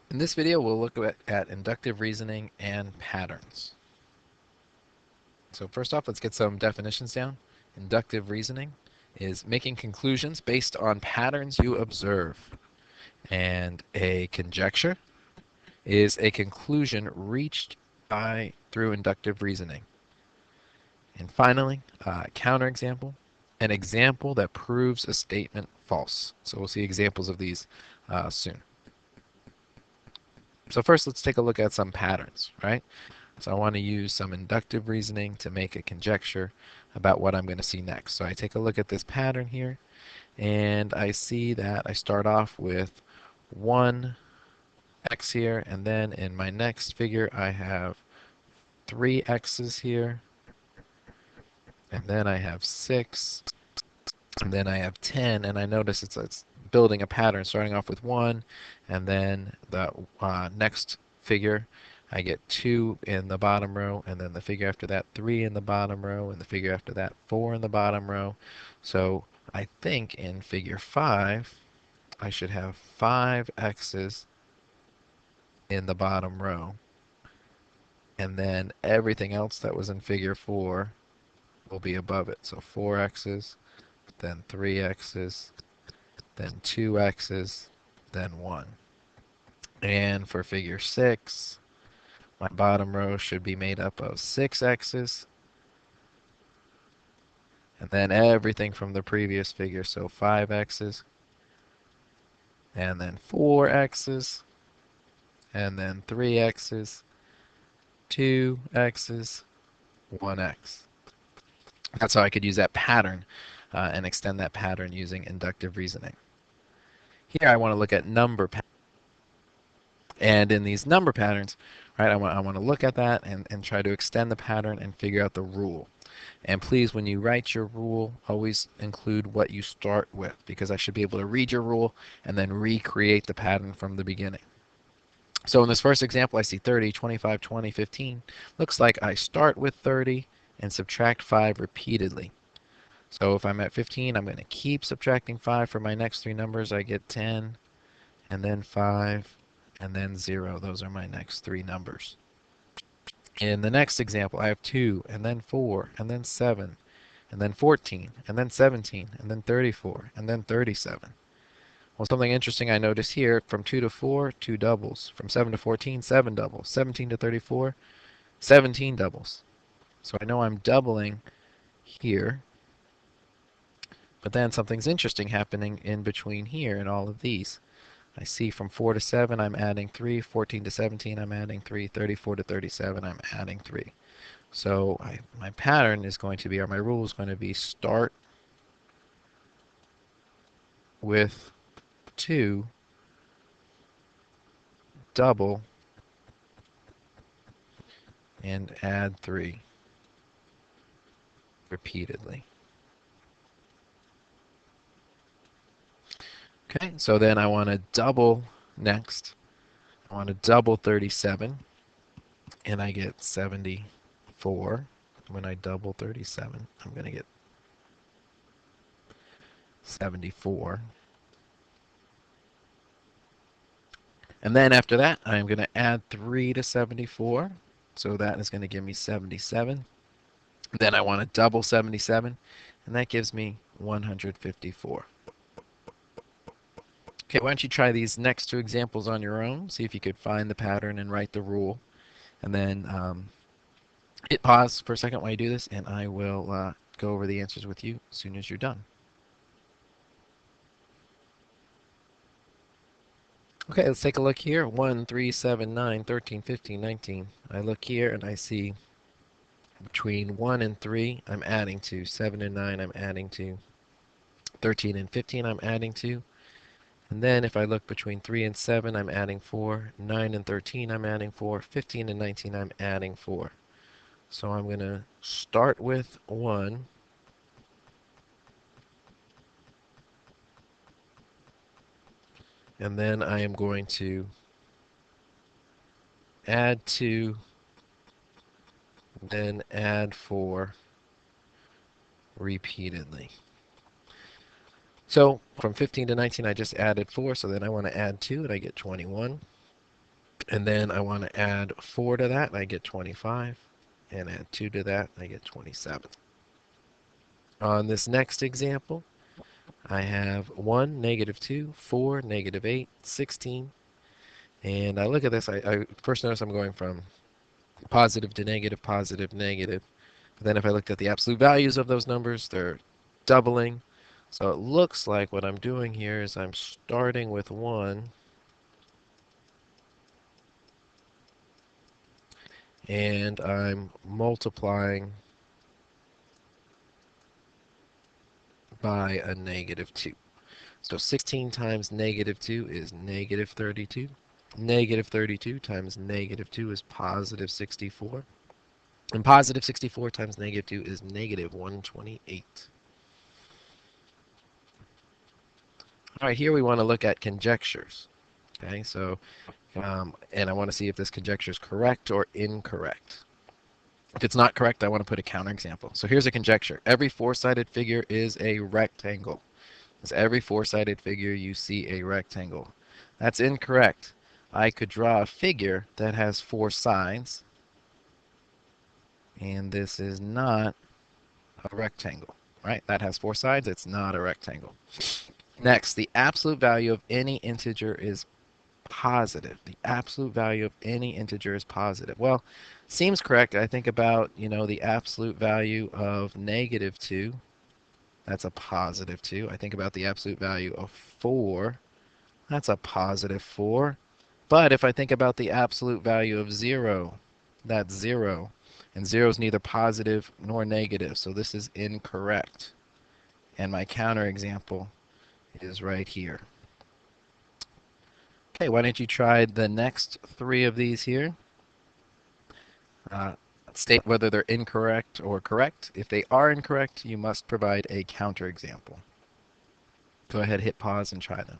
In this video, we'll look at inductive reasoning and patterns. So first off, let's get some definitions down. Inductive reasoning is making conclusions based on patterns you observe. And a conjecture is a conclusion reached through inductive reasoning. And finally, counterexample, an example that proves a statement false. So we'll see examples of these soon. So first, let's take a look at some patterns, right? So I want to use some inductive reasoning to make a conjecture about what I'm going to see next. So I take a look at this pattern here, and I see that I start off with 1 x here, and then in my next figure I have 3 x's here, and then I have 6, and then I have 10, and I notice it's building a pattern starting off with 1, and then the next figure I get 2 in the bottom row, and then the figure after that 3 in the bottom row, and the figure after that 4 in the bottom row. So I think in figure 5 I should have 5 x's in the bottom row, and then everything else that was in figure 4 will be above it. So 4 x's, then 3 x's, then 2 x's, then 1. And for figure 6, my bottom row should be made up of 6 x's, and then everything from the previous figure, so 5 x's, and then 4 x's, and then 3 x's, 2 x's, 1 x. That's how I could use that pattern and extend that pattern using inductive reasoning. Here I want to look at number patterns. And in these number patterns, right, I want to look at that and try to extend the pattern and figure out the rule. And please, when you write your rule, always include what you start with, because I should be able to read your rule and then recreate the pattern from the beginning. So in this first example, I see 30, 25, 20, 15. Looks like I start with 30 and subtract 5 repeatedly. So if I'm at 15, I'm going to keep subtracting 5 for my next 3 numbers. I get 10, and then 5, and then 0. Those are my next 3 numbers. In the next example, I have 2, and then 4, and then 7, and then 14, and then 17, and then 34, and then 37. Well, something interesting I notice here, from 2 to 4, 2 doubles. From 7 to 14, 7 doubles. 17 to 34, 17 doubles. So I know I'm doubling here, but then something's interesting happening in between here in all of these. I see from 4 to 7, I'm adding 3. 14 to 17, I'm adding 3. 34 to 37, I'm adding 3. So my pattern is going to be, or my rule is going to be, start with 2, double, and add 3 repeatedly. Okay, so then I want to double next. I want to double 37, and I get 74. When I double 37, I'm going to get 74. And then after that, I'm going to add 3 to 74. So that is going to give me 77. Then I want to double 77, and that gives me 154. Okay, why don't you try these next 2 examples on your own, see if you could find the pattern and write the rule, and then hit pause for a second while you do this, and I will go over the answers with you as soon as you're done. Okay, let's take a look here. 1, 3, 7, 9, 13, 15, 19. I look here and I see between 1 and 3, I'm adding 2. 7 and 9, I'm adding 2. 13 and 15, I'm adding 2. And then if I look between 3 and 7, I'm adding 4. 9 and 13, I'm adding 4. 15 and 19, I'm adding 4. So I'm going to start with 1. And then I am going to add 2, then add 4 repeatedly. So from 15 to 19, I just added 4, so then I want to add 2, and I get 21. And then I want to add 4 to that, and I get 25. And add 2 to that, and I get 27. On this next example, I have 1, -2, 4, -8, 16. And I look at this, I first notice I'm going from positive to negative, positive, negative. But then if I looked at the absolute values of those numbers, they're doubling. So it looks like what I'm doing here is I'm starting with 1 and I'm multiplying by a -2. So 16 times -2 is -32. -32 times -2 is positive 64. And positive 64 times -2 is -128. All right, here we want to look at conjectures. Okay, so, and I want to see if this conjecture is correct or incorrect. If it's not correct, I want to put a counterexample. So here's a conjecture. Every four-sided figure is a rectangle. As every four-sided figure, you see a rectangle. That's incorrect. I could draw a figure that has 4 sides, and this is not a rectangle, right? That has 4 sides. It's not a rectangle. Next, the absolute value of any integer is positive. The absolute value of any integer is positive. Well, seems correct. I think about, the absolute value of -2. That's a positive 2. I think about the absolute value of 4. That's a positive 4. But if I think about the absolute value of 0, that's 0. And 0 is neither positive nor negative, so this is incorrect. And my counterexample is right here. Okay, why don't you try the next 3 of these here? State whether they're incorrect or correct. If they are incorrect, you must provide a counterexample. Go ahead, hit pause and try them.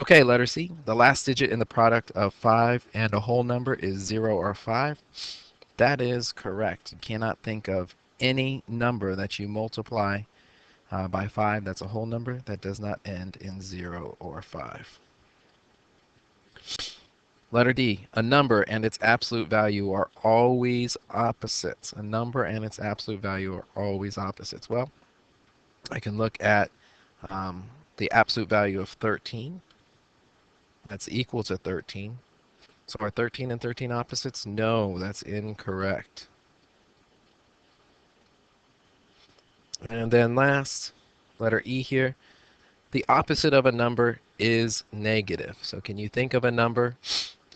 Okay, letter C. The last digit in the product of 5 and a whole number is 0 or 5. That is correct. You cannot think of any number that you multiply by 5 that's a whole number that does not end in 0 or 5. Letter D. A number and its absolute value are always opposites. A number and its absolute value are always opposites. Well, I can look at the absolute value of 13. That's equal to 13. So are 13 and 13 opposites? No, that's incorrect. And then last, letter E here. The opposite of a number is negative. So can you think of a number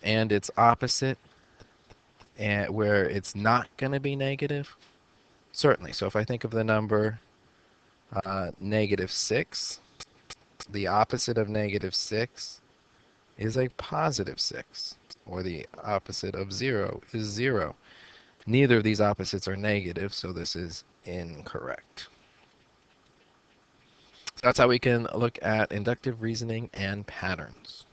and its opposite and where it's not going to be negative? Certainly. So if I think of the number -6, the opposite of -6 is a positive 6, or the opposite of 0 is 0. Neither of these opposites are negative, so this is incorrect. So that's how we can look at inductive reasoning and patterns.